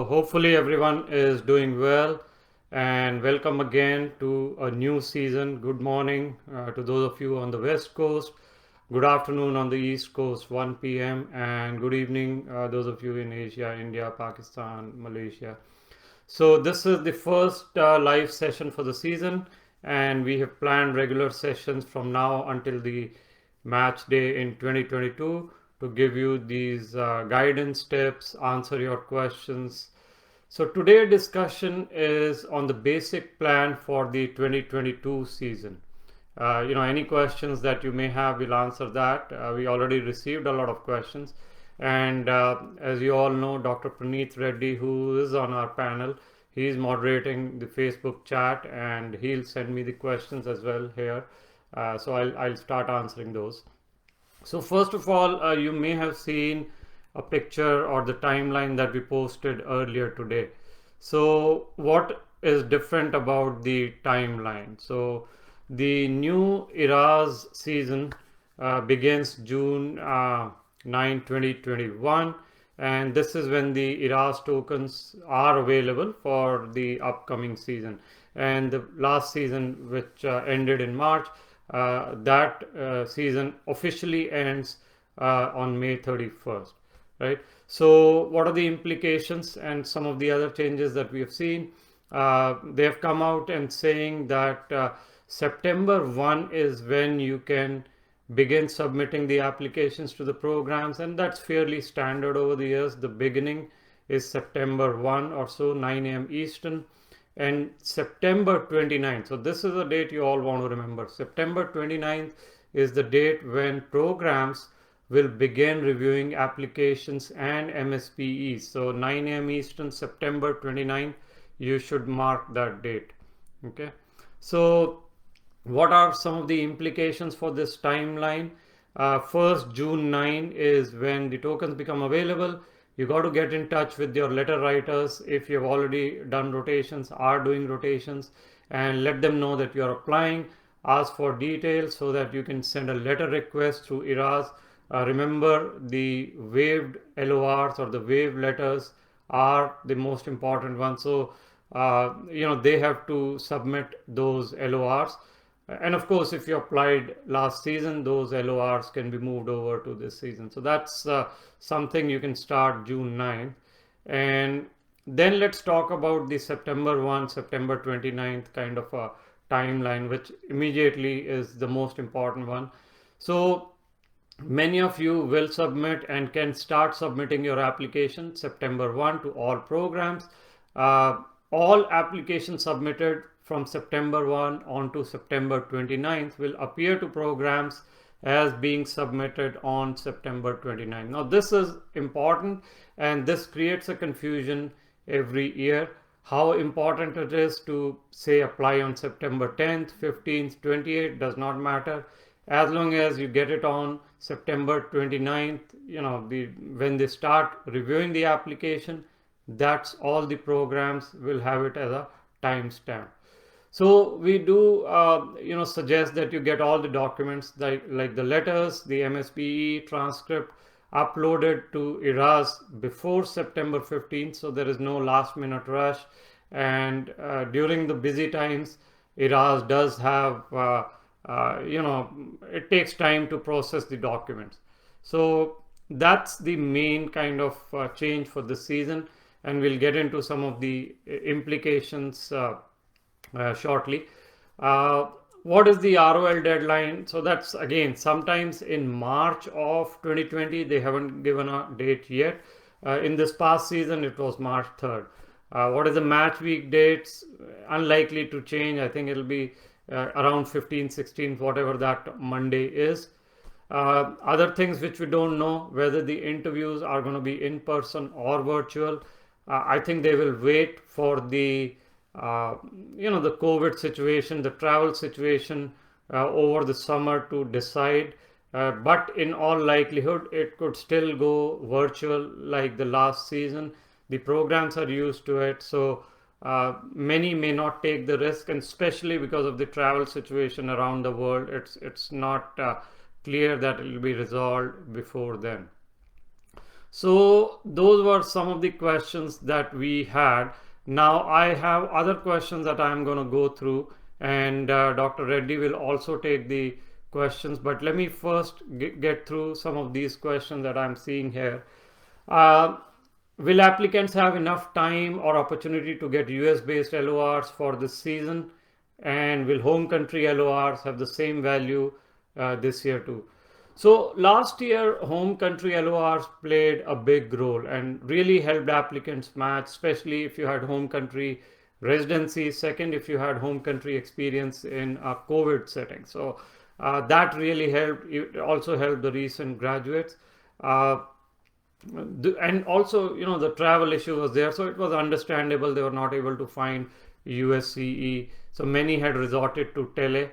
hopefully everyone is doing well, and welcome again to a new season. Good morning to those of you on the West Coast. Good afternoon on the East Coast, 1 p.m. and good evening those of you in Asia, India, Pakistan, Malaysia. So this is the first live session for the season, and we have planned regular sessions from now until the match day in 2022 to give you these guidance tips, answer your questions. So today's discussion is on the basic plan for the 2022 season. Any questions that you may have, we'll answer that. We already received a lot of questions. And as you all know, Dr. Praneeth Reddy, who is on our panel, he's moderating the Facebook chat and he'll send me the questions as well here. So I'll start answering those. So first of all, you may have seen a picture or the timeline that we posted earlier today. So what is different about the timeline? So the new ERAS season begins June 9, 2021, and this is when the ERAS tokens are available for the upcoming season. And the last season, which ended in March, that season officially ends on May 31st, right? So what are the implications and some of the other changes that we have seen? They have come out and saying that September 1 is when you can begin submitting the applications to the programs, and that's fairly standard over the years. The beginning is September 1 or so, 9 a.m. Eastern, and September 29th. So this is a date you all want to remember. September 29th is the date when programs will begin reviewing applications and MSPEs. So 9 a.m. Eastern, September 29th, you should mark that date. Okay. So what are some of the implications for this timeline? First, June 9 is when the tokens become available. You got to get in touch with your letter writers if you've already done rotations, are doing rotations, and let them know that you're applying. Ask for details so that you can send a letter request through ERAS. Remember, the waived LORs or the waived letters are the most important ones. So, they have to submit those LORs. And of course, if you applied last season, those LORs can be moved over to this season. So that's something you can start June 9th. And then let's talk about the September 1, September 29th kind of a timeline, which immediately is the most important one. So many of you will submit and can start submitting your application September 1 to all programs. All applications submitted from September 1 on to September 29th will appear to programs as being submitted on September 29th. Now this is important, and this creates a confusion every year. How important it is to say apply on September 10th, 15th, 28th does not matter. As long as you get it on September 29th, when they start reviewing the application, that's all the programs will have it as a timestamp. So we do, suggest that you get all the documents like the letters, the MSPE transcript uploaded to ERAS before September 15th. So there is no last minute rush. And during the busy times, ERAS does have, it takes time to process the documents. So that's the main kind of change for this season. And we'll get into some of the implications shortly. What is the ROL deadline? So that's again sometimes in March of 2020. They haven't given a date yet. In this past season, it was March 3rd. What is the match week dates? Unlikely to change. I think it'll be around 15th, 16th, whatever that Monday is. Other things which we don't know, whether the interviews are going to be in person or virtual. I think they will wait for the the COVID situation, the travel situation over the summer to decide. But in all likelihood, it could still go virtual like the last season. The programs are used to it. So many may not take the risk, and especially because of the travel situation around the world, it's not clear that it will be resolved before then. So those were some of the questions that we had. Now I have other questions that I'm going to go through, and Dr. Reddy will also take the questions, but let me first get through some of these questions that I'm seeing here. Uh, will applicants have enough time or opportunity to get US based LORs for this season? And will home country LORs have the same value this year too? So last year, home country LORs played a big role and really helped applicants match, especially if you had home country residency. Second, if you had home country experience in a COVID setting. So that really helped. It also helped the recent graduates. And also, the travel issue was there, so it was understandable they were not able to find USCE. So many had resorted to tele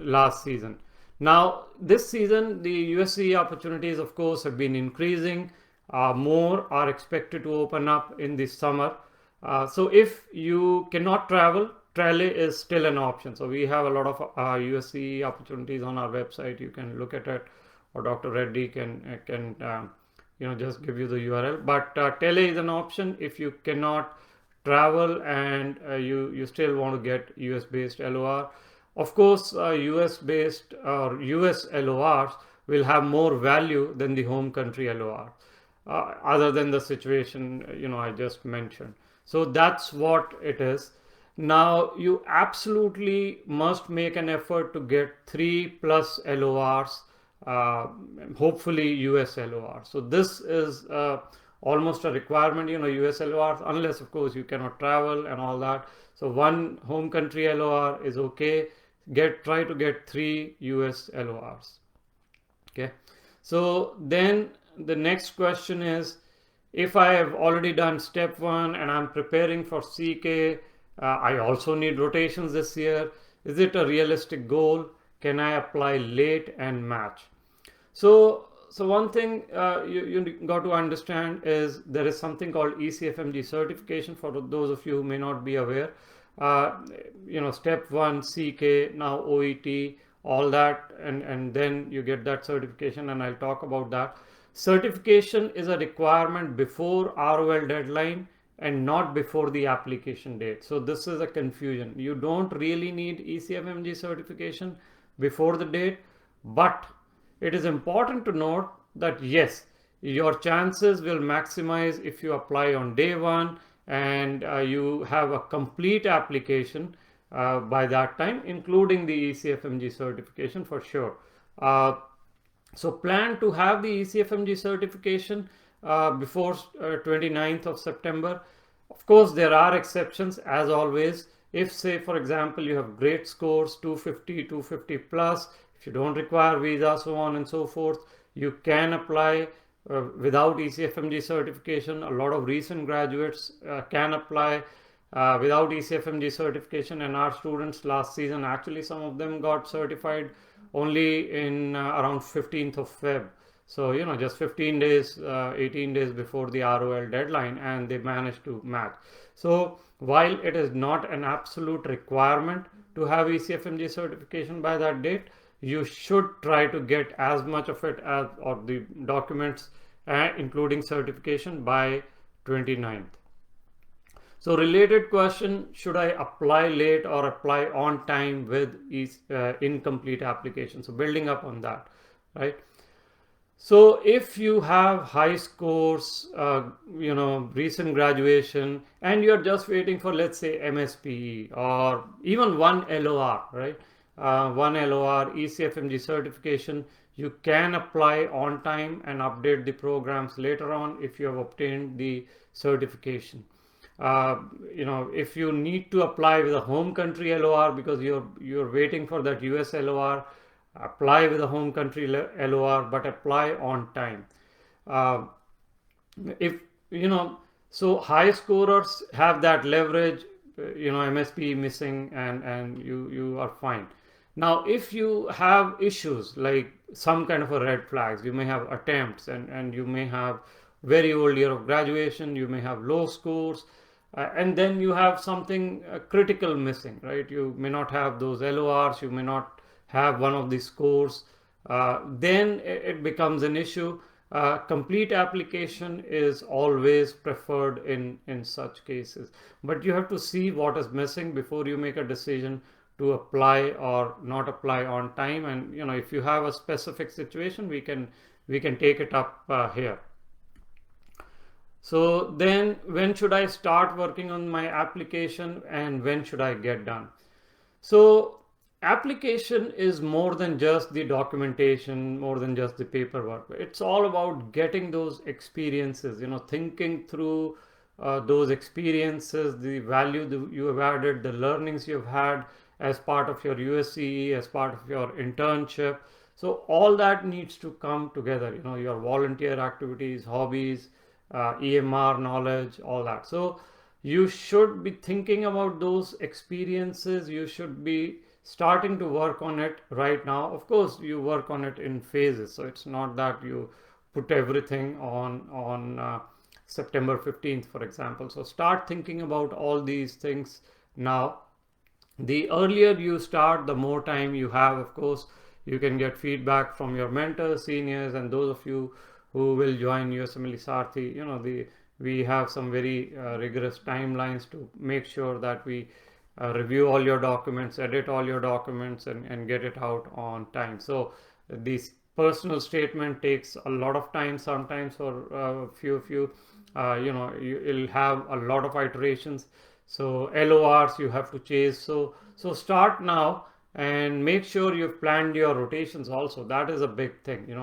last season. Now, this season, the USCE opportunities, of course, have been increasing. More are expected to open up in the summer. So if you cannot travel, tele is still an option. So we have a lot of USCE opportunities on our website. You can look at it, or Dr. Reddy can just give you the URL. But tele is an option if you cannot travel and you still want to get US based LOR. Of course, US based or US LORs will have more value than the home country LOR, other than the situation I just mentioned. So that's what it is. Now you absolutely must make an effort to get 3+ LORs, hopefully US LOR. So this is almost a requirement, US LORs, unless of course you cannot travel and all that. So one home country LOR is okay. Try to get 3 US LORs. Okay. So then the next question is, if I have already done step 1 and I'm preparing for CK, I also need rotations this year. Is it a realistic goal? Can I apply late and match? So one thing you got to understand is there is something called ECFMG certification, for those of you who may not be aware. Step 1 CK, now OET, all that, and then you get that certification, and I'll talk about that. Certification is a requirement before ROL deadline and not before the application date. So this is a confusion. You don't really need ECFMG certification before the date, but it is important to note that yes, your chances will maximize if you apply on day 1 and you have a complete application by that time, including the ECFMG certification for sure. So plan to have the ECFMG certification before 29th of September. Of course, there are exceptions as always. If, say, for example, you have great scores, 250, 250 plus, if you don't require visa, so on and so forth, you can apply without ECFMG certification. A lot of recent graduates can apply without ECFMG certification, and our students last season, actually some of them got certified only in around 15th of Feb. So, just 15 days, 18 days before the ROL deadline, and they managed to match. So while it is not an absolute requirement to have ECFMG certification by that date, you should try to get as much of it as, or the documents including certification, by 29th. So related question, should I apply late or apply on time with incomplete application? So building up on that, right? So if you have high scores, recent graduation, and you're just waiting for, let's say, MSPE or even one LOR, right? One LOR, ECFMG certification, you can apply on time and update the programs later on if you have obtained the certification. If you need to apply with a home country LOR because you're waiting for that US LOR, apply with a home country LOR, but apply on time. So high scorers have that leverage, MSP missing, and you are fine. Now, if you have issues like some kind of a red flags, you may have attempts and you may have very old year of graduation, you may have low scores, and then you have something critical missing, right? You may not have those LORs, you may not have one of these scores, then it becomes an issue. Complete application is always preferred in such cases, but you have to see what is missing before you make a decision to apply or not apply on time. And if you have a specific situation, we can take it up here. So then, when should I start working on my application and when should I get done? So application is more than just the documentation, more than just the paperwork. It's all about getting those experiences, thinking through those experiences, the value that you have added, the learnings you've had as part of your USCE, as part of your internship. So all that needs to come together, your volunteer activities, hobbies, EMR knowledge, all that. So you should be thinking about those experiences. You should be starting to work on it right now. Of course, you work on it in phases. So it's not that you put everything on September 15th, for example. So start thinking about all these things now. The earlier you start, the more time you have. Of course, you can get feedback from your mentors, seniors, and those of you who will join USMLE Sarthi. We have some very rigorous timelines to make sure that we review all your documents, edit all your documents, and get it out on time. So this personal statement takes a lot of time sometimes for a few of you. You'll have a lot of iterations. So LORs you have to chase. So start now and make sure you've planned your rotations also. That is a big thing,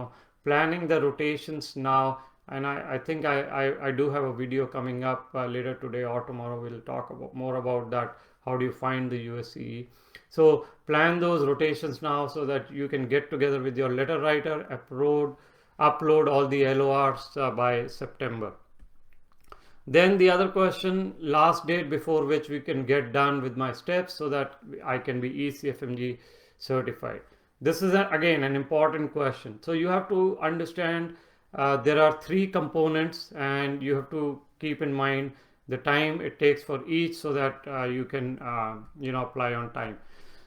planning the rotations now. And I think I do have a video coming up later today or tomorrow. We'll talk more about that. How do you find the USCE? So plan those rotations now so that you can get together with your letter writer, upload all the LORs by September. Then the other question, last date before which we can get done with my steps so that I can be ECFMG certified. This is again an important question. So you have to understand there are three components, and you have to keep in mind the time it takes for each so that you can apply on time.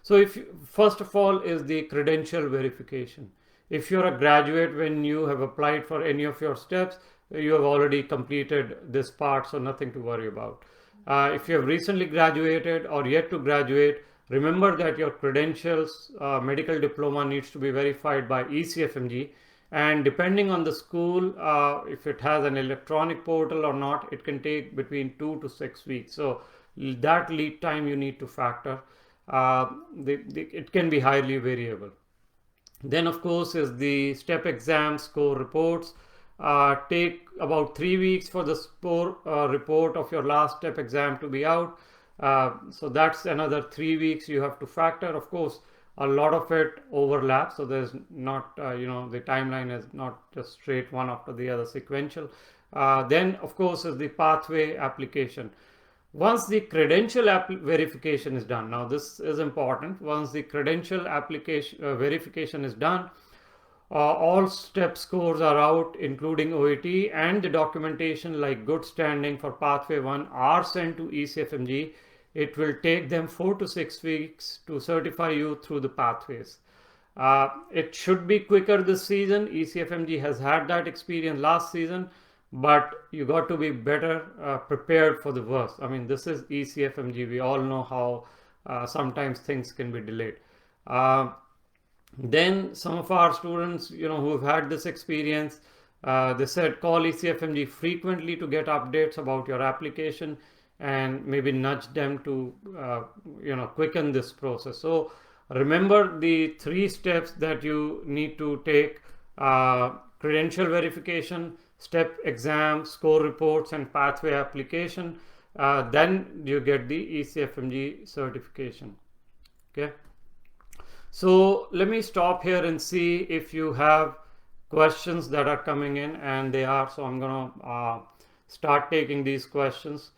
So first of all is the credential verification. If you're a graduate, when you have applied for any of your steps, you have already completed this part, so nothing to worry about. If you have recently graduated or yet to graduate, remember that your credentials, medical diploma needs to be verified by ECFMG. And depending on the school, if it has an electronic portal or not, it can take between 2 to 6 weeks. So that lead time you need to factor. It can be highly variable. Then of course is the step exam score reports. Take about 3 weeks for the score report of your last step exam to be out. So that's another 3 weeks you have to factor. Of course, a lot of it overlaps, so there's not the timeline is not just straight one after the other sequential. Then of course is the pathway application. Once the credential verification is done, now this is important. Once the credential application verification is done, all step scores are out, including OET, and the documentation like good standing for pathway 1 are sent to ECFMG. It will take them 4 to 6 weeks to certify you through the pathways. It should be quicker this season. ECFMG has had that experience last season, but you got to be better prepared for the worst. I mean, this is ECFMG. We all know how sometimes things can be delayed. Then some of our students, who have had this experience, they said call ECFMG frequently to get updates about your application and maybe nudge them to quicken this process. So remember the 3 steps that you need to take: credential verification, step exam, score reports, and pathway application. Then you get the ECFMG certification. Okay. So let me stop here and see if you have questions that are coming in, and they are. So I'm gonna start taking these questions.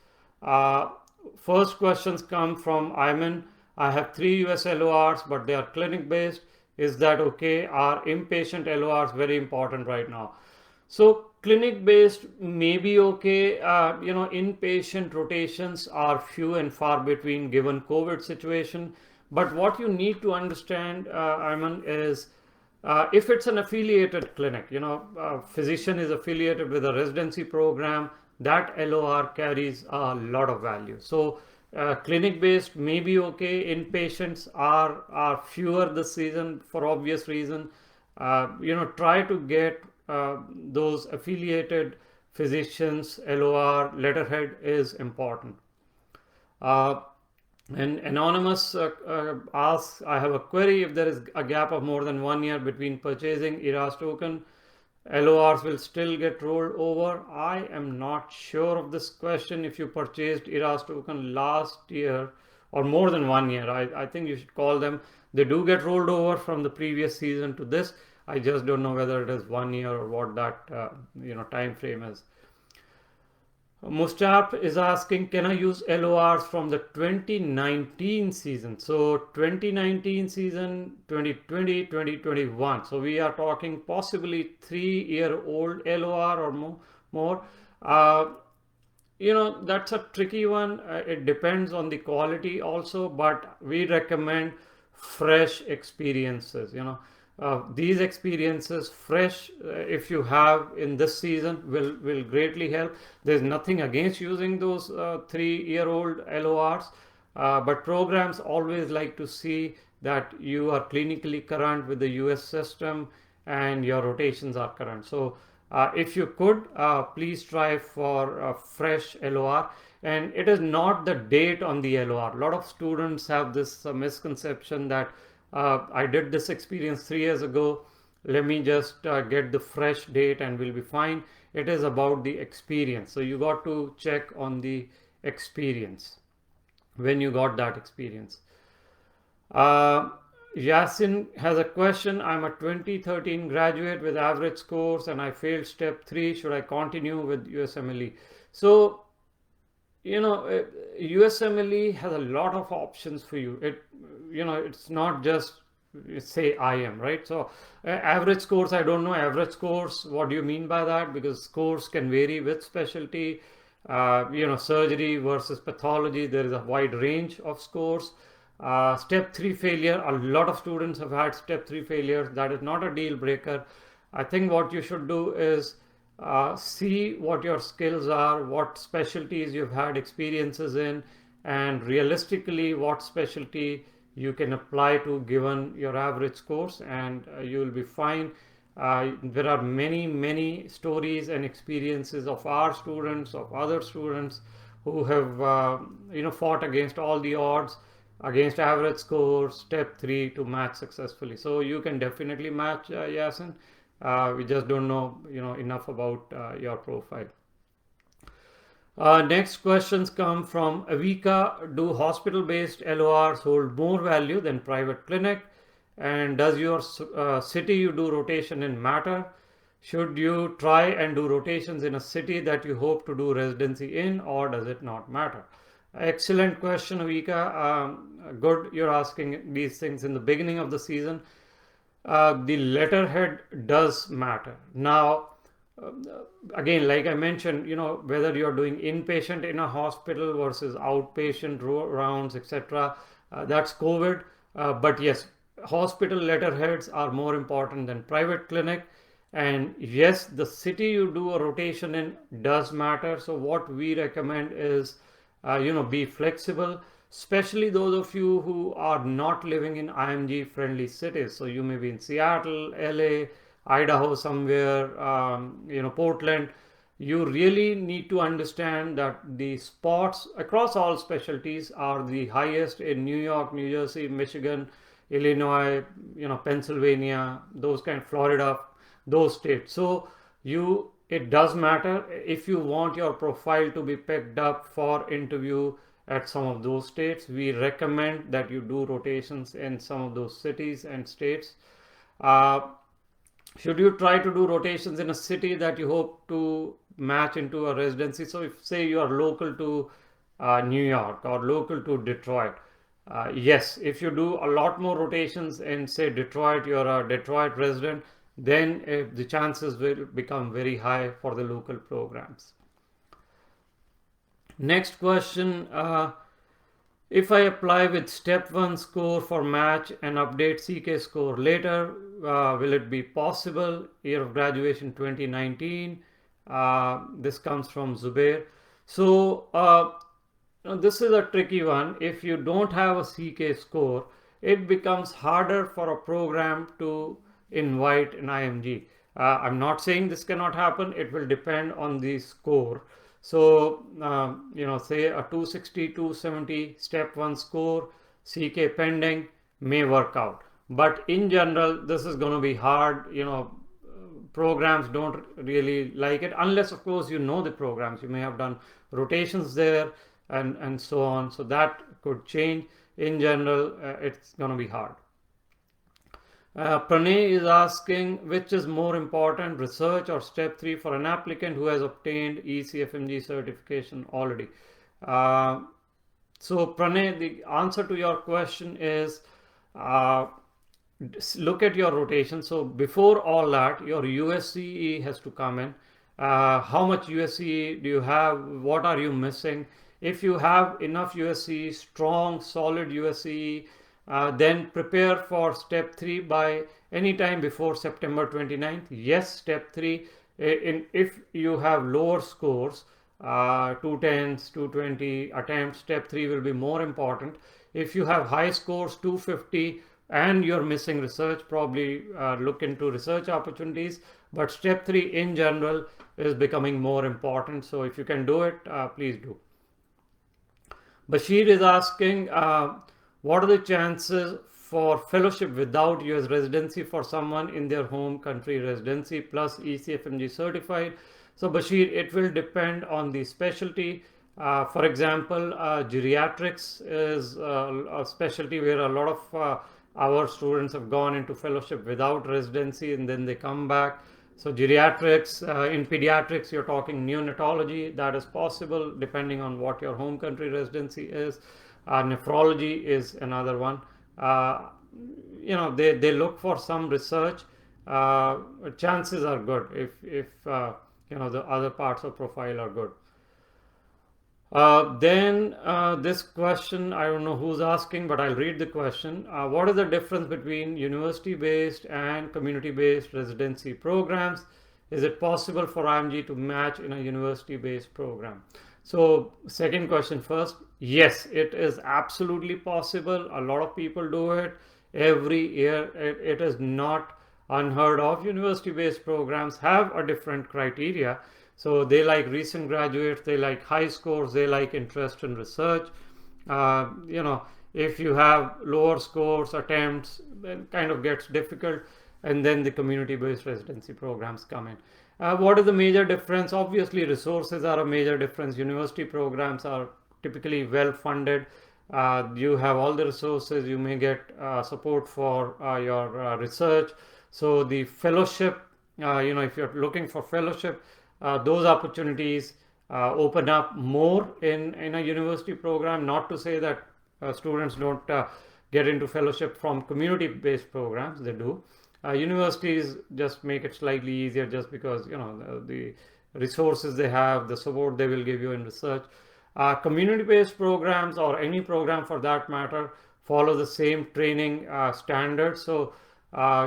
First questions come from Ayman. I have 3 US LORs, but they are clinic based. Is that okay? Are inpatient LORs very important right now? So clinic based may be okay. Inpatient rotations are few and far between given COVID situation. But what you need to understand, Ayman, is If it's an affiliated clinic, physician is affiliated with a residency program, that LOR carries a lot of value. So clinic based may be okay. Inpatients are fewer this season for obvious reason. Try to get those affiliated physicians. LOR letterhead is important. And Anonymous asks, I have a query. If there is a gap of more than 1 year between purchasing ERAS token, LORs will still get rolled over. I am not sure of this question. If you purchased ERAS token last year or more than 1 year, I think you should call them. They do get rolled over from the previous season to this. I just don't know whether it is 1 year or what that time frame is. Mustab is asking, can I use LORs from the 2019 season? So 2019 season, 2020, 2021. So we are talking possibly 3-year-old LOR or more. That's a tricky one. It depends on the quality also, but we recommend fresh experiences. These experiences fresh, if you have in this season, will greatly help. There's nothing against using those 3-year-old LORs, but programs always like to see that you are clinically current with the US system and your rotations are current. So if you could, please try for a fresh LOR. And it is not the date on the LOR. A lot of students have this misconception that I did this experience 3 years ago. Let me just get the fresh date and we'll be fine. It is about the experience. So you got to check on the experience when you got that experience. Yasin has a question. I'm a 2013 graduate with average scores and I failed step 3. Should I continue with USMLE? So, USMLE has a lot of options for you. It's not just say IM, right? So average scores, I don't know average scores. What do you mean by that? Because scores can vary with specialty. Surgery versus pathology, there is a wide range of scores. Step 3 failure, a lot of students have had step 3 failures. That is not a deal breaker. I think what you should do is see what your skills are, what specialties you've had experiences in, and realistically what specialty you can apply to given your average scores, and you will be fine. There are many stories and experiences of our students, of other students who have fought against all the odds, against average scores, step 3 to match successfully. So you can definitely match, Yasin. We just don't know enough about your profile. Next questions come from Avika. Do hospital-based LORs hold more value than private clinic? And does your city you do rotation in matter? Should you try and do rotations in a city that you hope to do residency in, or does it not matter? Excellent question, Avika. Good you're asking these things in the beginning of the season. The letterhead does matter. Now, again, like I mentioned, whether you're doing inpatient in a hospital versus outpatient rounds, etc., that's COVID. But yes, hospital letterheads are more important than private clinic. And yes, the city you do a rotation in does matter. So what we recommend is, be flexible, especially those of you who are not living in IMG friendly cities. So you may be in Seattle, LA, Idaho somewhere, Portland. You really need to understand that the spots across all specialties are the highest in New York, New Jersey, Michigan, Illinois, Pennsylvania, those kind of Florida, those states. So it does matter if you want your profile to be picked up for interview at some of those states. We recommend that you do rotations in some of those cities and states. Should you try to do rotations in a city that you hope to match into a residency? So if say you are local to New York or local to Detroit, yes, if you do a lot more rotations in say Detroit, you're a Detroit resident, then the chances will become very high for the local programs. Next question If I apply with step 1 score for match and update CK score later, will it be possible? Year of graduation 2019. This comes from Zubair. So now this is a tricky one. If you don't have a CK score, it becomes harder for a program to invite an IMG. I'm not saying this cannot happen. It will depend on the score. So, say a 260, 270 step 1 score, CK pending may work out. But in general, this is going to be hard. Programs don't really like it unless, of course, you know the programs. You may have done rotations there and so on. So that could change. In general, it's going to be hard. Pranay is asking, which is more important, research or step 3 for an applicant who has obtained ECFMG certification already? So Pranay, the answer to your question is, look at your rotation. So before all that, your USCE has to come in. How much USCE do you have? What are you missing? If you have enough USCE, strong, solid USCE, then prepare for step 3 by any time before September 29th. Yes, step 3, if you have lower scores, 210s, 220 attempts, step 3 will be more important. If you have high scores, 250, and you're missing research, probably look into research opportunities. But step 3 in general is becoming more important. So if you can do it, please do. Bashir is asking, what are the chances for fellowship without US residency for someone in their home country residency plus ECFMG certified? So Bashir, it will depend on the specialty. For example, geriatrics is a specialty where a lot of our students have gone into fellowship without residency and then they come back. So geriatrics, in pediatrics, you're talking neonatology, that is possible depending on what your home country residency is. Nephrology is another one. They look for some research. Chances are good if the other parts of profile are good. Then this question, I don't know who's asking, but I'll read the question. What is the difference between university-based and community-based residency programs? Is it possible for IMG to match in a university-based program? So second question first. Yes, it is absolutely possible. A lot of people do it every year. It is not unheard of. University-based programs have a different criteria. So they like recent graduates, they like high scores, they like interest in research. If you have lower scores, attempts, then kind of gets difficult. And then the community-based residency programs come in. What is the major difference? Obviously, resources are a major difference. University programs are typically well-funded. You have all the resources. You may get support for your research. So the fellowship, if you're looking for fellowship, those opportunities open up more in a university program. Not to say that students don't get into fellowship from community-based programs, they do. Universities just make it slightly easier just because the resources they have, the support they will give you in research. Community-based programs, or any program for that matter, follow the same training standards. So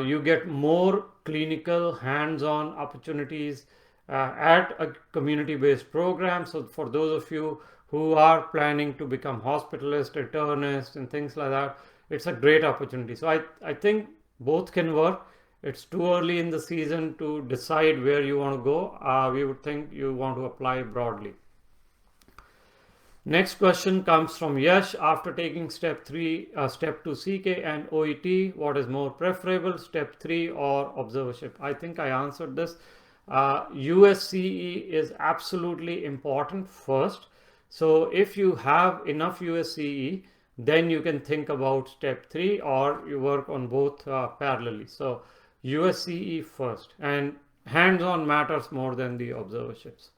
you get more clinical hands-on opportunities at a community-based program. So for those of you who are planning to become hospitalist, internist, and things like that, it's a great opportunity. So I think both can work. It's too early in the season to decide where you want to go. We would think you want to apply broadly. Next question comes from Yash. After taking step 2 CK and OET, what is more preferable, step 3 or observership? I think I answered this. USCE is absolutely important first. So if you have enough USCE, then you can think about step 3, or you work on both parallelly. So USCE first, and hands-on matters more than the observerships.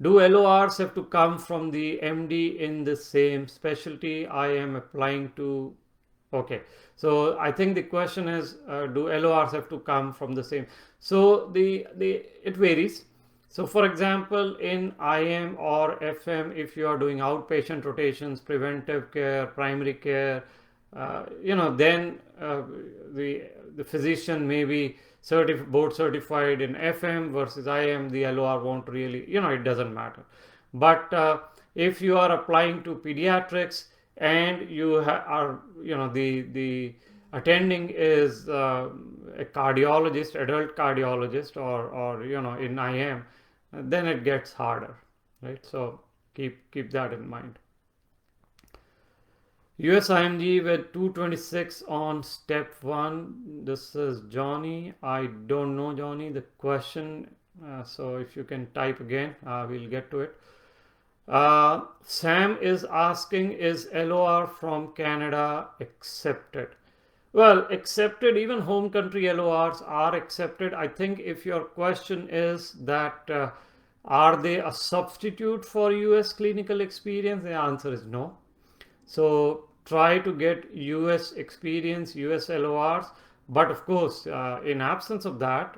Do LORs have to come from the MD in the same specialty I am applying to? Okay, so I think the question is, do LORs have to come from the same? So it varies. So for example, in IM or FM, if you are doing outpatient rotations, preventive care, primary care, then the physician may be board certified in FM versus IM. The LOR won't really, it doesn't matter. But if you are applying to pediatrics and you are, the attending is a cardiologist, adult cardiologist, or in IM, then it gets harder, right? So keep that in mind. US IMG with 226 on step 1. This is Johnny. I don't know, Johnny, the question. So if you can type again, we'll get to it. Sam is asking, is LOR from Canada accepted? Well, accepted, even home country LORs are accepted. I think if your question is that are they a substitute for US clinical experience, the answer is no. So try to get US experience, US LORs, but of course, in absence of that,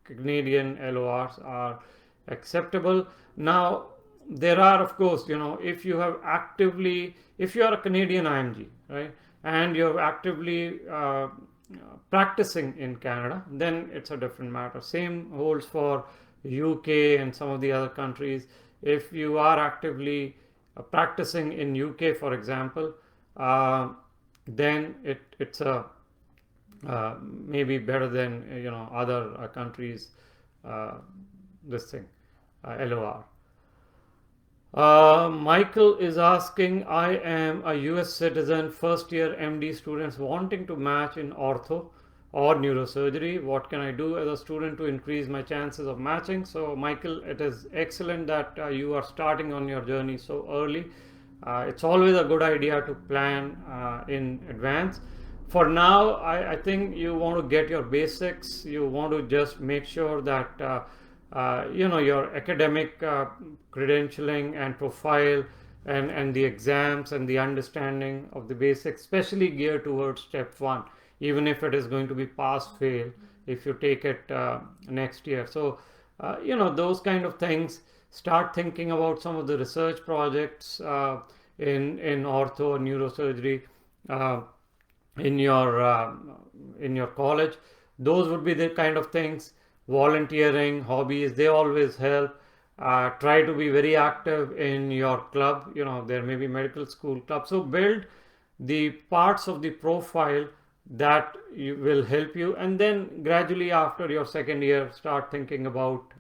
Canadian LORs are acceptable. Now, there are, of course, if you are a Canadian IMG, right, and you're actively practicing in Canada, then it's a different matter. Same holds for UK and some of the other countries. If you are actively practicing in UK, for example, then it's a maybe better than other countries. This thing, LOR. Michael is asking, I am a US citizen, first year MD students wanting to match in ortho or neurosurgery. What can I do as a student to increase my chances of matching? So Michael, it is excellent that you are starting on your journey so early. It's always a good idea to plan in advance. For now, I think you want to get your basics. You want to just make sure that your academic credentialing and profile and the exams and the understanding of the basics, especially geared towards step 1, even if it is going to be pass fail if you take it next year. So those kind of things. Start thinking about some of the research projects in ortho neurosurgery in your college. Those would be the kind of things. Volunteering, hobbies, they always help. Try to be very active in your club. There may be medical school club. So build the parts of the profile that will help you, and then gradually after your second year, start thinking about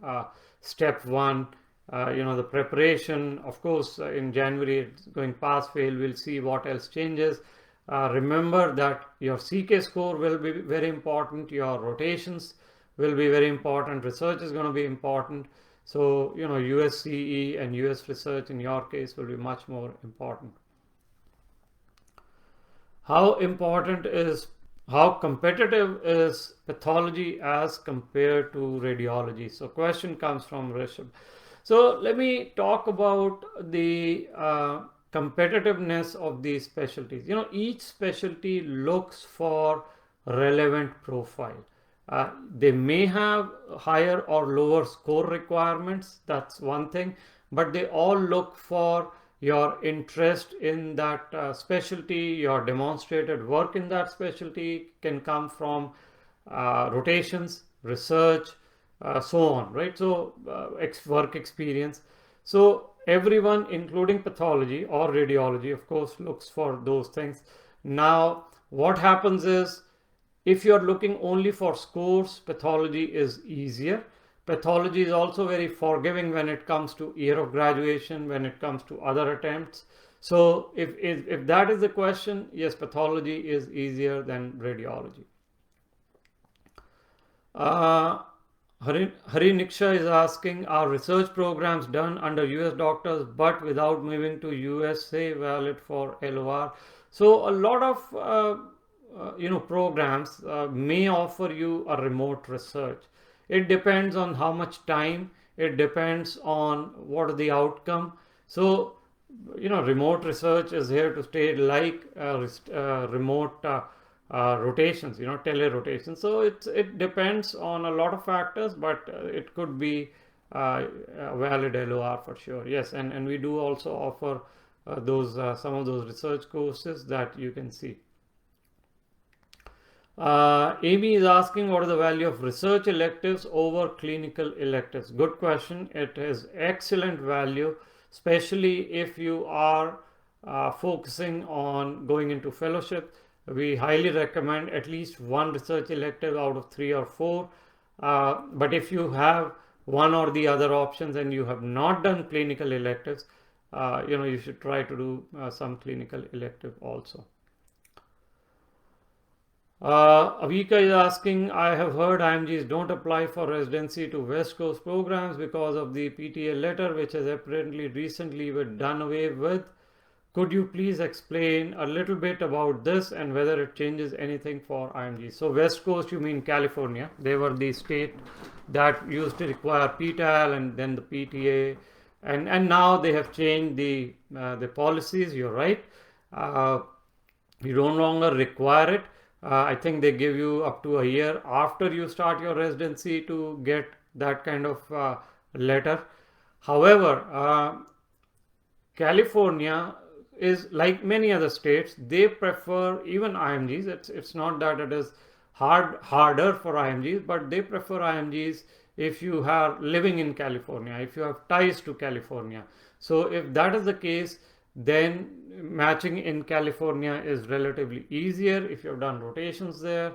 step 1. The preparation. Of course, in January, it's going pass fail. We'll see what else changes. Remember that your CK score will be very important. Your rotations will be very important. Research is going to be important. So, USCE and US research in your case will be much more important. How competitive is pathology as compared to radiology? So question comes from Rishabh. So let me talk about the competitiveness of these specialties. Each specialty looks for relevant profile. They may have higher or lower score requirements. That's one thing, but they all look for your interest in that specialty. Your demonstrated work in that specialty can come from rotations, research, so on, right? So work experience. So everyone, including pathology or radiology, of course, looks for those things. Now, what happens is, if you are looking only for scores, pathology is easier. Pathology is also very forgiving when it comes to year of graduation, when it comes to other attempts. So if that is the question, yes, pathology is easier than radiology. Hari Niksha is asking, are research programs done under US doctors but without moving to USA valid for LOR? So a lot of programs may offer you a remote research. It depends on how much time. It depends on what is the outcome. So remote research is here to stay, like remote rotations, tele rotations. So it depends on a lot of factors, but it could be a valid LOR for sure. Yes, and we do also offer those some of those research courses that you can see. Amy is asking, what is the value of research electives over clinical electives? Good question. It is excellent value, especially if you are focusing on going into fellowship. We highly recommend at least one research elective out of 3 or 4. But if you have one or the other options and you have not done clinical electives, you should try to do some clinical elective also. Avika is asking, I have heard IMGs don't apply for residency to West Coast programs because of the PTA letter, which has apparently recently been done away with. Could you please explain a little bit about this and whether it changes anything for IMGs? So West Coast, you mean California. They were the state that used to require PTAL and then the PTA. And now they have changed the policies, you're right. You no longer require it. I think they give you up to a year after you start your residency to get that kind of letter. However, California is like many other states. They prefer even IMGs. It's not that it is harder for IMGs, but they prefer IMGs if you are living in California, if you have ties to California. So if that is the case, then matching in California is relatively easier if you have done rotations there.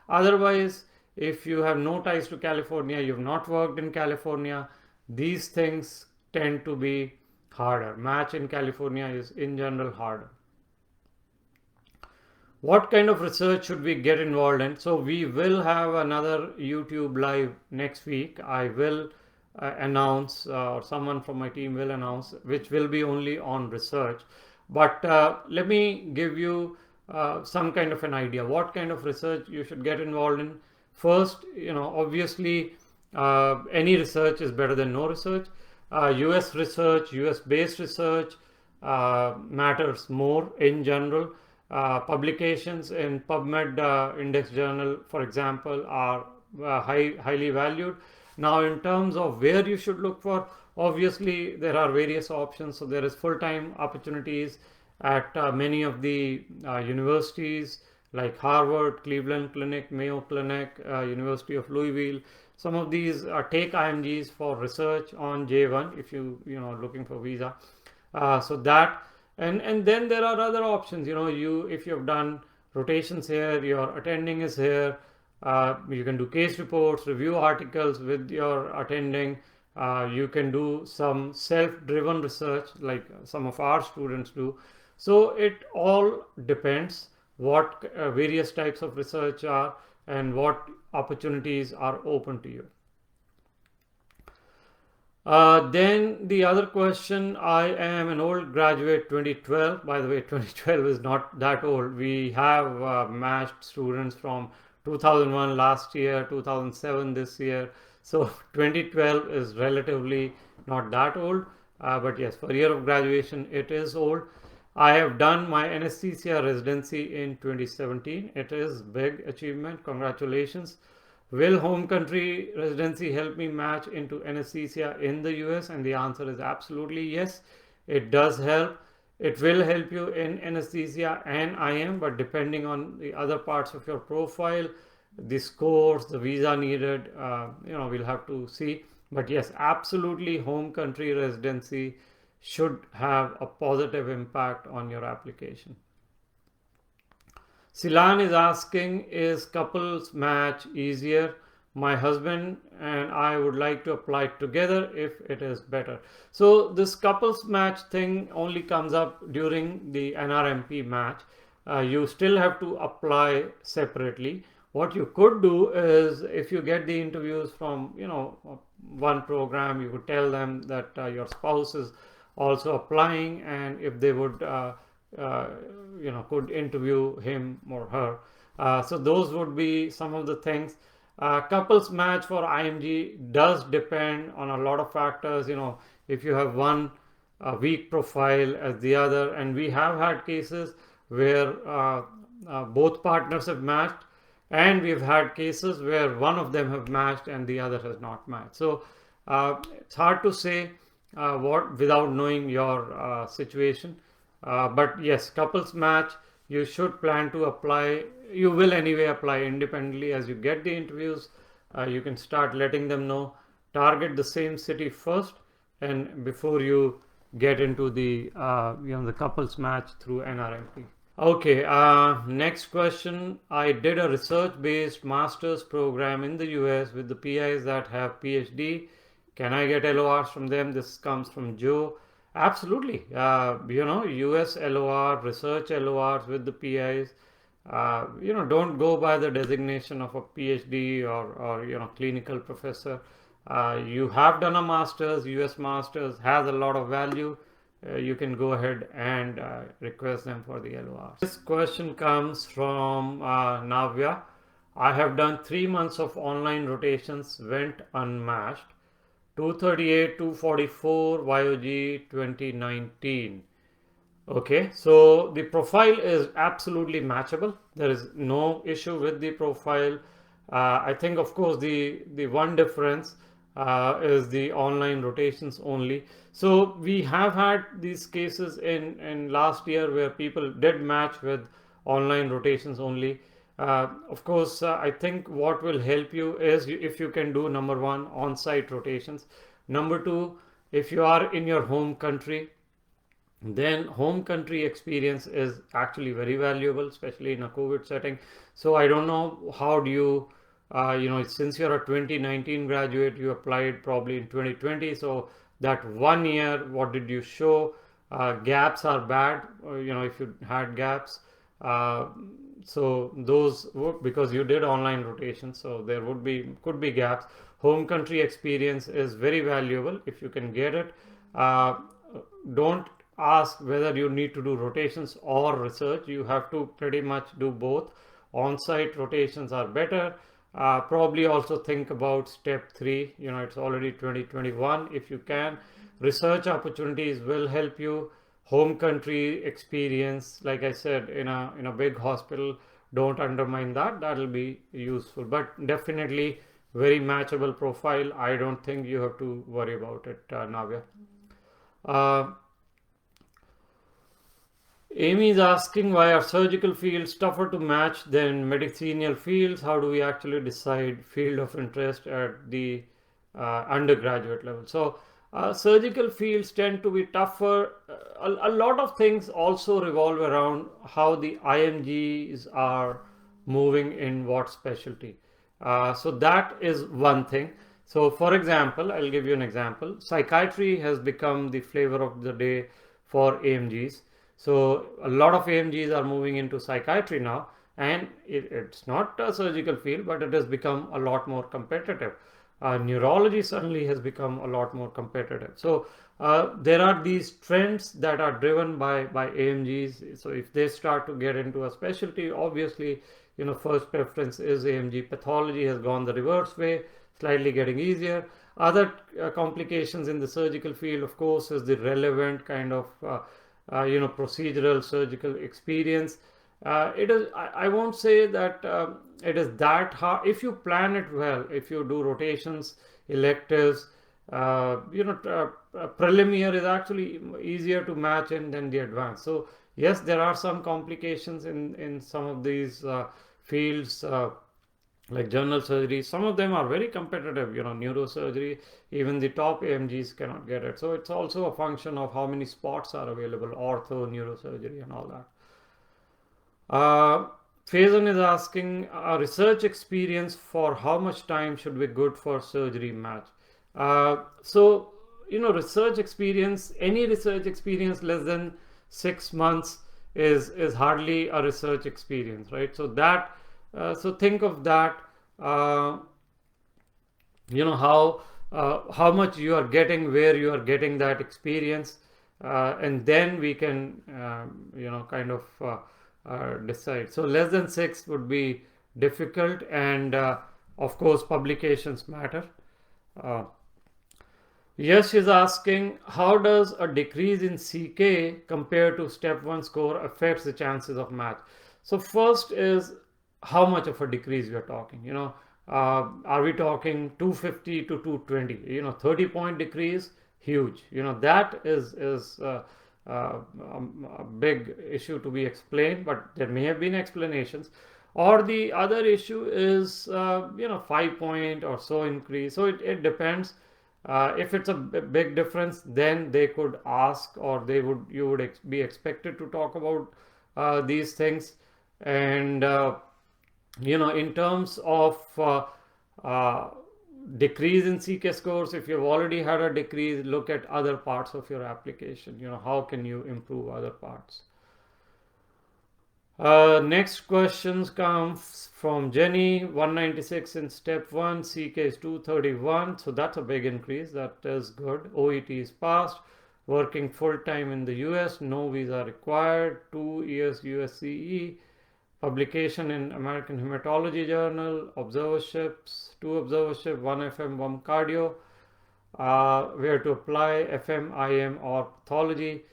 Otherwise, if you have no ties to California, you have not worked in California, these things tend to be harder. Match in California is in general harder. What kind of research should we get involved in? So we will have another YouTube live next week. I will announce, or someone from my team will announce, which will be only on research. But let me give you some kind of an idea what kind of research you should get involved in. First, obviously any research is better than no research. US research, US based research matters more in general. Publications in PubMed Index Journal, for example, are highly valued. Now, in terms of where you should look for, obviously there are various options. So there is full-time opportunities at many of the universities like Harvard, Cleveland Clinic, Mayo Clinic, University of Louisville. Some of these take IMGs for research on J1 if you looking for visa. So that and then there are other options. If you have done rotations here, your attending is here. You can do case reports, review articles with your attending. You can do some self-driven research like some of our students do. So it all depends what various types of research are and what opportunities are open to you. Then the other question, I am an old graduate 2012. By the way, 2012 is not that old. We have matched students from 2001 last year, 2007 this year. So 2012 is relatively not that old. But yes, for year of graduation, it is old. I have done my anesthesia residency in 2017. It is big achievement. Congratulations. Will home country residency help me match into anesthesia in the US? And the answer is absolutely yes. It does help. It will help you in anesthesia and IM, but depending on the other parts of your profile, the scores, the visa needed, we'll have to see. But yes, absolutely, home country residency should have a positive impact on your application. Silan is asking, is couples match easier? My husband and I would like to apply together if it is better. So this couples match thing only comes up during the NRMP match. You still have to apply separately. What you could do is, if you get the interviews from one program, you could tell them that your spouse is also applying, and if they would could interview him or her. So those would be some of the things. Couples match for IMG does depend on a lot of factors. If you have one weak profile as the other, and we have had cases where both partners have matched, and we've had cases where one of them have matched and the other has not matched. So It's hard to say what without knowing your situation. But yes, couples match, you should plan to apply. You will anyway apply independently as you get the interviews. You can start letting them know. Target the same city first, and before you get into the the couples match through NRMP. Okay, next question. I did a research-based master's program in the US with the PIs that have PhD. Can I get LORs from them? This comes from Joe. Absolutely. US LOR, research LORs with the PIs. Don't go by the designation of a PhD or clinical professor. You have done a master's, US master's has a lot of value. You can go ahead and request them for the LORs. This question comes from Navya. I have done 3 months of online rotations, went unmatched. 238, 244, YOG 2019. Okay, so the profile is absolutely matchable. There is no issue with the profile. I think, of course, the one difference is the online rotations only. So we have had these cases in last year where people did match with online rotations only. Of course, I think what will help you is if you can do number one, on-site rotations. Number two, if you are in your home country, then home country experience is actually very valuable, especially in a COVID setting. So I don't know how do you, since you're a 2019 graduate, you applied probably in 2020. So that 1 year, what did you show? Gaps are bad, if you had gaps. So those because you did online rotation, so there could be gaps. Home country experience is very valuable if you can get it. Don't ask whether you need to do rotations or research. You have to pretty much do both. On-site rotations are better. Probably also think about step 3. It's already 2021. If you can, research opportunities will help you. Home country experience, like I said, in a big hospital, don't undermine that. That'll be useful, but definitely very matchable profile. I don't think you have to worry about it, Navya. Amy is asking, why are surgical fields tougher to match than medicinal fields? How do we actually decide field of interest at the undergraduate level? So surgical fields tend to be tougher. A lot of things also revolve around how the IMGs are moving in what specialty. So that is one thing. So for example, I'll give you an example. Psychiatry has become the flavor of the day for AMGs. So a lot of AMGs are moving into psychiatry now, and it's not a surgical field, but it has become a lot more competitive. Neurology certainly has become a lot more competitive. So there are these trends that are driven by AMGs. So if they start to get into a specialty, obviously, first preference is AMG. Pathology has gone the reverse way, slightly getting easier. Other complications in the surgical field, of course, is the relevant kind of procedural surgical experience. It is, I won't say that it is that hard. If you plan it well, if you do rotations, electives, preliminary is actually easier to match in than the advanced. So yes, there are some complications in some of these fields, like general surgery. Some of them are very competitive, neurosurgery, even the top AMGs cannot get it. So it's also a function of how many spots are available, ortho, neurosurgery and all that. Faison is asking, research experience for how much time should be good for surgery match? Research experience, any research experience less than 6 months is hardly a research experience, right? So that, so think of that, how much you are getting, where you are getting that experience, and then we can, kind of decide. So less than 6 would be difficult, and of course publications matter. Yes, is asking, how does a decrease in CK compared to step 1 score affects the chances of match? So first is how much of a decrease we are talking. Are we talking 250 to 220? 30-point decrease, huge. That is a big issue to be explained, but there may have been explanations. Or the other issue is 5-point or so increase. So it depends. If it's a big difference, then they could ask, or you would be expected to talk about these things. And in terms of decrease in CK scores, if you've already had a decrease, look at other parts of your application. How can you improve other parts? Next questions come from Jenny. 196 in step 1, CK is 231, so that's a big increase. That is good. OET is passed. Working full-time in the US, no visa required. 2 years USCE. Publication in American Hematology Journal. Observerships, 2 observership, 1 FM, 1 cardio. Where to apply, FM, IM, or pathology.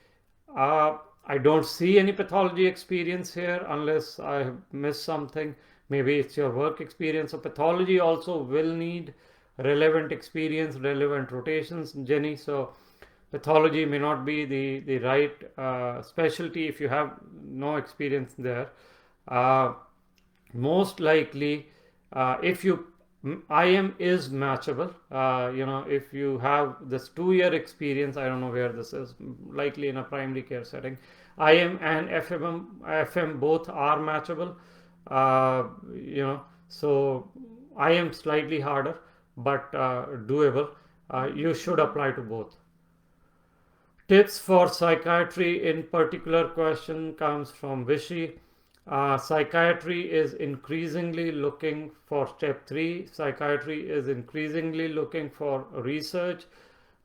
I don't see any pathology experience here unless I have missed something. Maybe it's your work experience. So pathology also will need relevant experience, relevant rotations, Jenny. So pathology may not be the right specialty if you have no experience there. Most likely, if you IM is matchable. If you have this 2-year experience, I don't know where this is, likely in a primary care setting. IM and FM both are matchable. So IM slightly harder, but doable. You should apply to both. Tips for psychiatry in particular question comes from Vishy. Psychiatry is increasingly looking for step 3. Psychiatry is increasingly looking for research.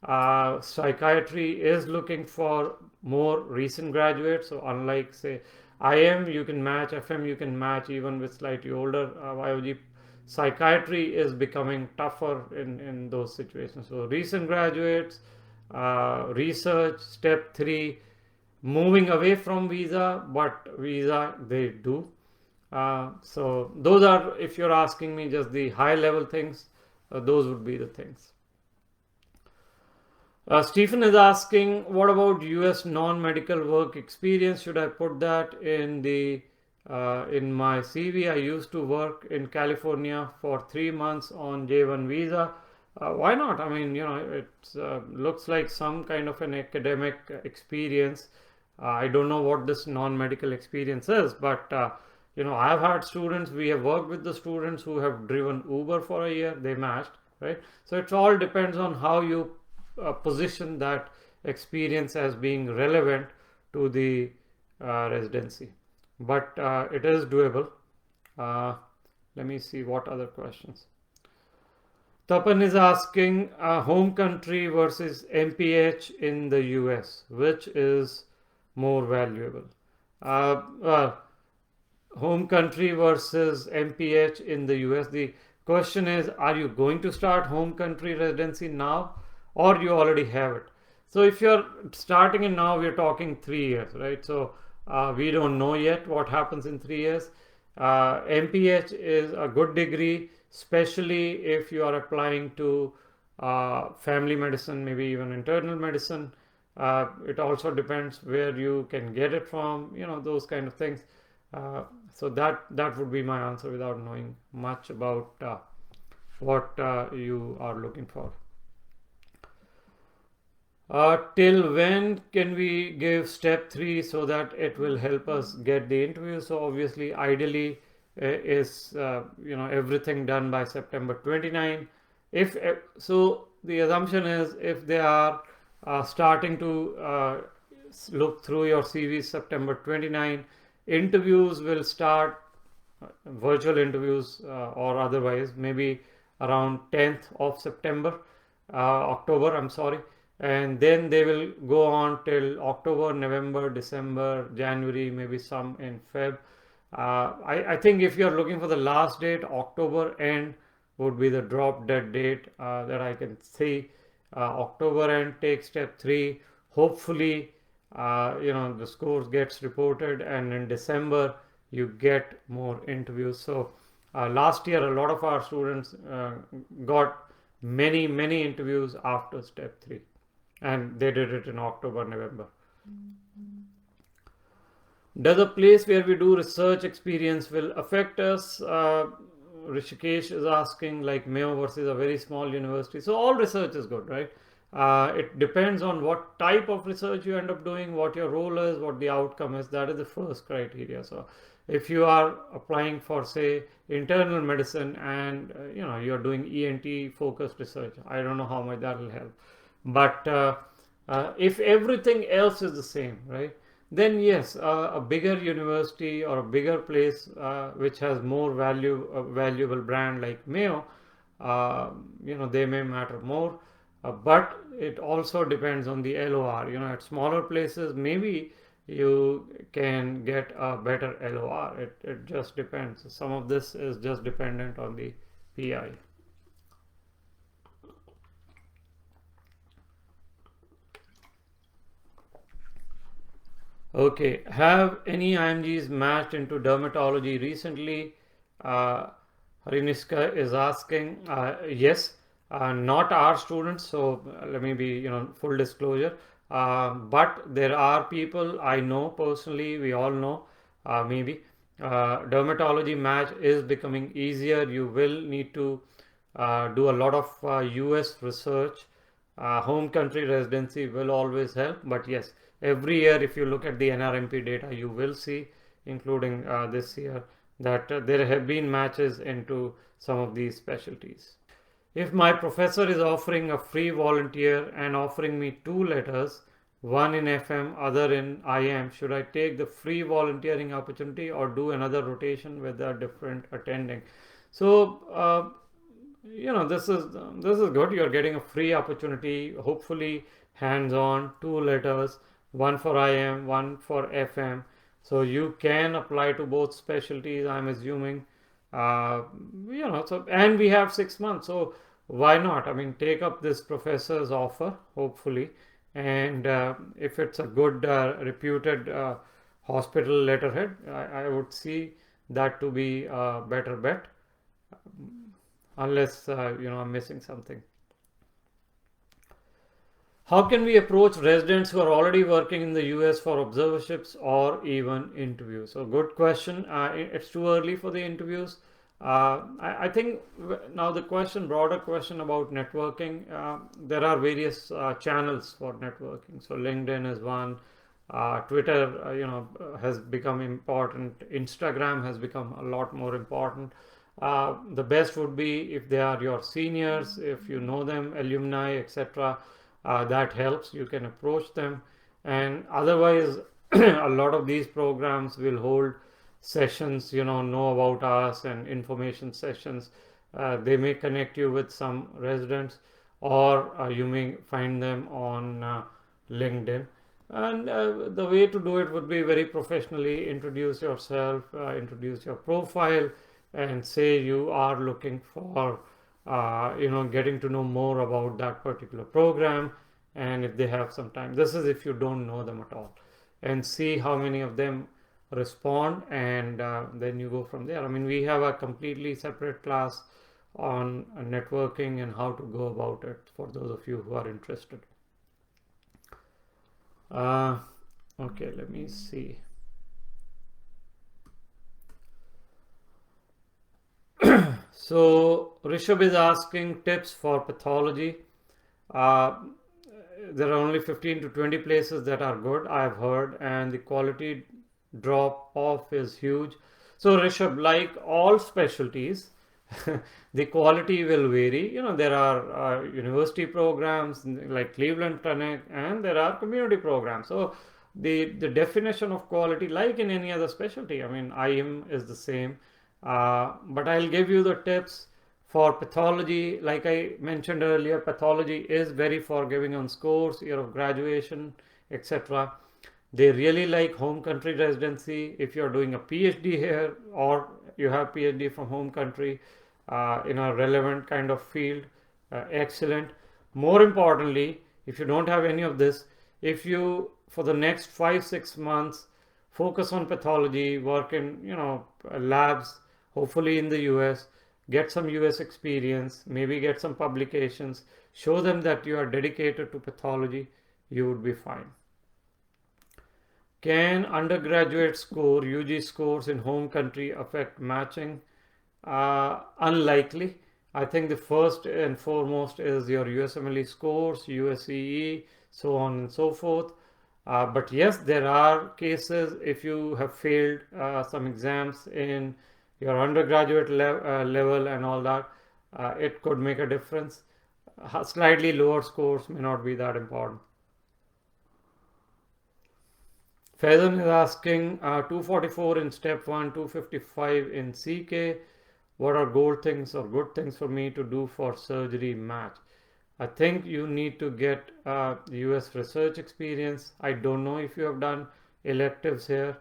Psychiatry is looking for more recent graduates. So unlike say IM, you can match, FM you can match even with slightly older YOG. Psychiatry is becoming tougher in those situations. So recent graduates, research, step 3, moving away from visa, but visa they do. So those are, if you're asking me just the high level things, those would be the things. Stephen is asking, what about US non-medical work experience? Should I put that in my CV? I used to work in California for 3 months on J1 visa. Why not? I mean, it looks like some kind of an academic experience. I don't know what this non-medical experience is, but I've had students, we have worked with the students who have driven Uber for a year, they matched, right? So it all depends on how you position that experience as being relevant to the residency. But it is doable. Let me see what other questions. Tapan is asking home country versus MPH in the US, which is more valuable? Home country versus MPH in the US. The question is, are you going to start home country residency now, or you already have it? So if you're starting it now, we're talking 3 years, right? So we don't know yet what happens in 3 years. MPH is a good degree, especially if you are applying to family medicine, maybe even internal medicine. It also depends where you can get it from, those kind of things. So that would be my answer without knowing much about what you are looking for. Till when can we give step 3 so that it will help us get the interview? So obviously, ideally is everything done by September 29. If so, the assumption is if they are starting to look through your CV September 29, interviews will start, virtual interviews or otherwise, maybe around 10th of October, I'm sorry. And then they will go on till October, November, December, January, maybe some in Feb. I think if you're looking for the last date, October end would be the drop dead date that I can see. October end, take step 3. Hopefully, the scores gets reported, and in December you get more interviews. So Last year, a lot of our students got many interviews after step 3, and they did it in October, November. Does a place where we do research experience will affect us? Rishikesh is asking, like Mayo versus a very small university. So all research is good, right? It depends on what type of research you end up doing, what your role is, what the outcome is. That is the first criteria. So if you are applying for, say, internal medicine, and you're doing ENT focused research, I don't know how much that will help. But if everything else is the same, right, then yes, a bigger university or a bigger place which has more valuable brand like Mayo, they may matter more. But it also depends on the LOR. At smaller places, maybe you can get a better LOR. It just depends. Some of this is just dependent on the PI. Okay, have any IMGs matched into dermatology recently? Hariniska is asking. Yes, not our students, so let me be, full disclosure. But there are people I know personally, we all know, maybe. Dermatology match is becoming easier. You will need to do a lot of US research. Home country residency will always help, but yes, every year if you look at the NRMP data, you will see, including this year, that there have been matches into some of these specialties. If my professor is offering a free volunteer and offering me 2 letters, one in FM, other in IM, should I take the free volunteering opportunity or do another rotation with a different attending? So this is good. You're getting a free opportunity, hopefully hands-on, 2 letters, one for IM, one for FM. So you can apply to both specialties, I'm assuming. And we have 6 months, so why not? I mean, take up this professor's offer, hopefully, and if it's a good reputed hospital letterhead, I would see that to be a better bet, unless I'm missing something. How can we approach residents who are already working in the US for observerships or even interviews? So good question. It's too early for the interviews. I think now the broader question about networking, there are various channels for networking. So LinkedIn is one. Twitter, has become important. Instagram has become a lot more important. The best would be if they are your seniors, if you know them, alumni, etc. That helps. You can approach them, and otherwise, a lot of these programs will hold sessions, know about us and information sessions. They may connect you with some residents, or you may find them on LinkedIn. And the way to do it would be very professionally. Introduce yourself, introduce your profile, and say you are looking for getting to know more about that particular program, and if they have some time. This is if you don't know them at all, and see how many of them respond, and then you go from there. I mean, we have a completely separate class on networking and how to go about it for those of you who are interested. Okay, let me see. So Rishabh is asking tips for pathology. There are only 15 to 20 places that are good, I've heard, and the quality drop off is huge. So Rishabh, like all specialties, the quality will vary. There are university programs like Cleveland Clinic, and there are community programs. So the definition of quality, like in any other specialty, I mean, IM is the same. But I'll give you the tips for pathology. Like I mentioned earlier, pathology is very forgiving on scores, year of graduation, etc. They really like home country residency. If you're doing a PhD here, or you have PhD from home country in a relevant kind of field, excellent. More importantly, if you don't have any of this, if you for the next 5-6 months focus on pathology, work in labs, hopefully in the US, get some US experience, maybe get some publications, show them that you are dedicated to pathology, you would be fine. Can undergraduate score, UG scores in home country affect matching? Unlikely. I think the first and foremost is your USMLE scores, USEE, so on and so forth. But yes, there are cases if you have failed some exams in your undergraduate level and all that, it could make a difference. Slightly lower scores may not be that important. Faizan is asking 244 in step 1, 255 in CK. What are gold things or good things for me to do for surgery match? I think you need to get US research experience. I don't know if you have done electives here.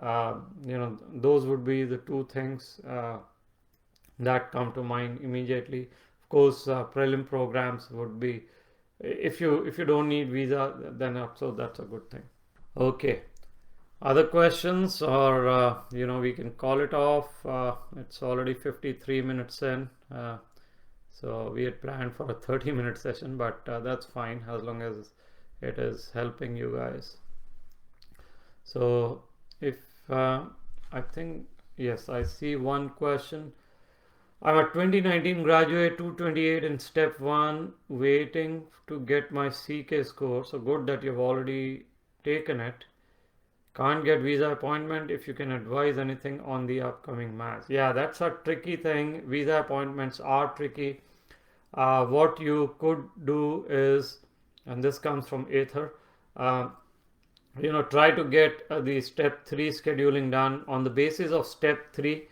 Those would be the two things that come to mind immediately. Of course, prelim programs would be, if you don't need visa, then also that's a good thing. Okay. Other questions, or we can call it off. It's already 53 minutes in. So we had planned for a 30-minute session, but that's fine as long as it is helping you guys. So if I think, yes, I see one question. I'm a 2019 graduate, 228 in step 1, waiting to get my CK score. So good that you've already taken it. Can't get visa appointment. If you can advise anything on the upcoming match. Yeah, that's a tricky thing. Visa appointments are tricky. What you could do is, and this comes from Aether, try to get the step 3 scheduling done. On the basis of step 3,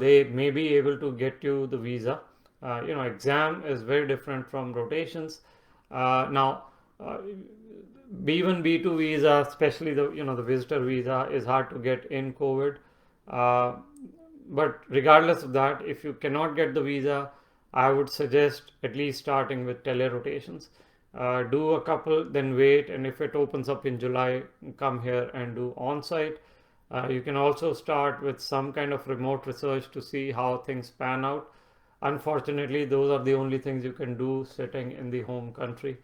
they may be able to get you the visa. Exam is very different from rotations. Now, B1, B2 visa, especially the visitor visa, is hard to get in COVID. But regardless of that, if you cannot get the visa, I would suggest at least starting with tele-rotations. Do a couple, then wait, and if it opens up in July, come here and do on-site. You can also start with some kind of remote research to see how things pan out. Unfortunately, those are the only things you can do sitting in the home country.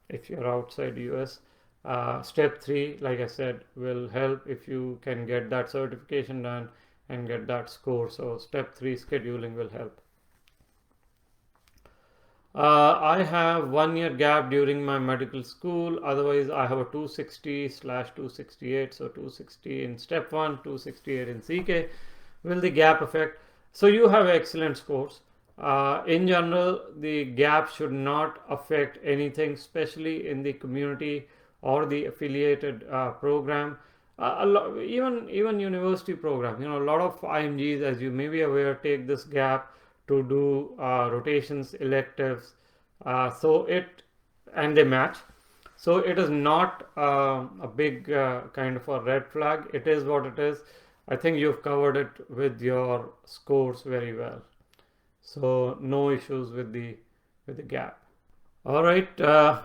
If you're outside US, step 3, like I said, will help if you can get that certification done and get that score. So step 3 scheduling will help. I have 1 year gap during my medical school. Otherwise, I have a 260/268. So 260 in step 1, 268 in CK. Will the gap affect? So you have excellent scores. In general, the gap should not affect anything, especially in the community or the affiliated program. Even university program. A lot of IMGs, as you may be aware, take this gap to do rotations, electives. And they match. So it is not a big kind of a red flag. It is what it is. I think you've covered it with your scores very well. So no issues with the gap. All right.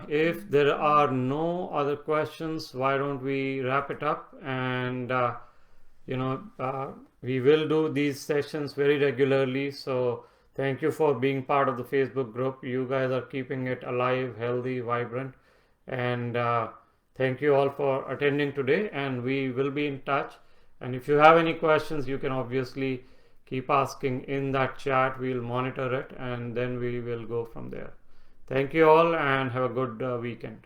If there are no other questions, why don't we wrap it up? And we will do these sessions very regularly. So thank you for being part of the Facebook group. You guys are keeping it alive, healthy, vibrant. And thank you all for attending today. And we will be in touch. And if you have any questions, you can obviously keep asking in that chat. We'll monitor it and then we will go from there. Thank you all and have a good weekend.